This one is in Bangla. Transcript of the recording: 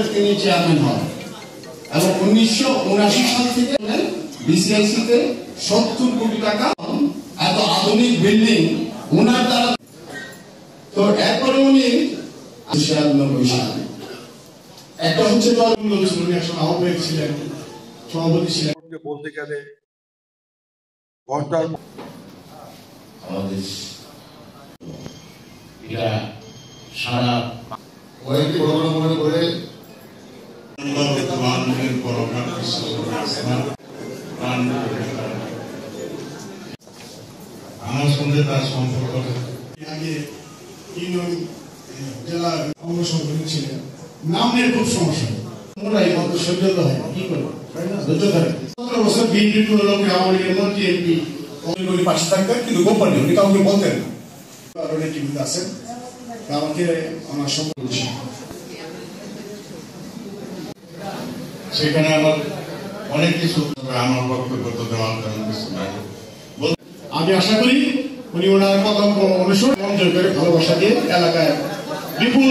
বছরের তিনি চেয়ারম্যান হন এবং 1979 সাল থেকে বিসিআইসিতে 70 কোটি টাকা এত আধুনিক বিল্ডিং ওনার দ্বারা। তো এরপরে উনি 96 সালে একটা হচ্ছে উনি আসলে আহ্বায়ক ছিলেন, সভাপতি ছিলেন। বলতে গেলে ঘন্টার আমাদের এটা সারা কয়েকটি ঘটনা মনে করে আমার সঙ্গে তার সম্পর্ক আগে জেলা অঙ্গ সংগঠন ছিলেন, নামের খুব সমস্যা ওনারাই কত সহ্য হয় কি করবো ধৈর্য ধরে 17 বছর বিএনপি কোনো লোক আওয়ামী লীগের মন্ত্রী এমপি উনি পাশে থাকতেন কিন্তু গোপনে উনি কাউকে বলতেন না। কারণ টিভিতে আছেন আমাকে আমার সম্পর্ক সেখানে আমার অনেক কিছু আমার বক্তব্য তো দেওয়ার কিছু নাই। আমি আশা করি উনি ওনার কদম অনুসরণ করে ভালোবাসা দিয়ে এলাকায় বিপুল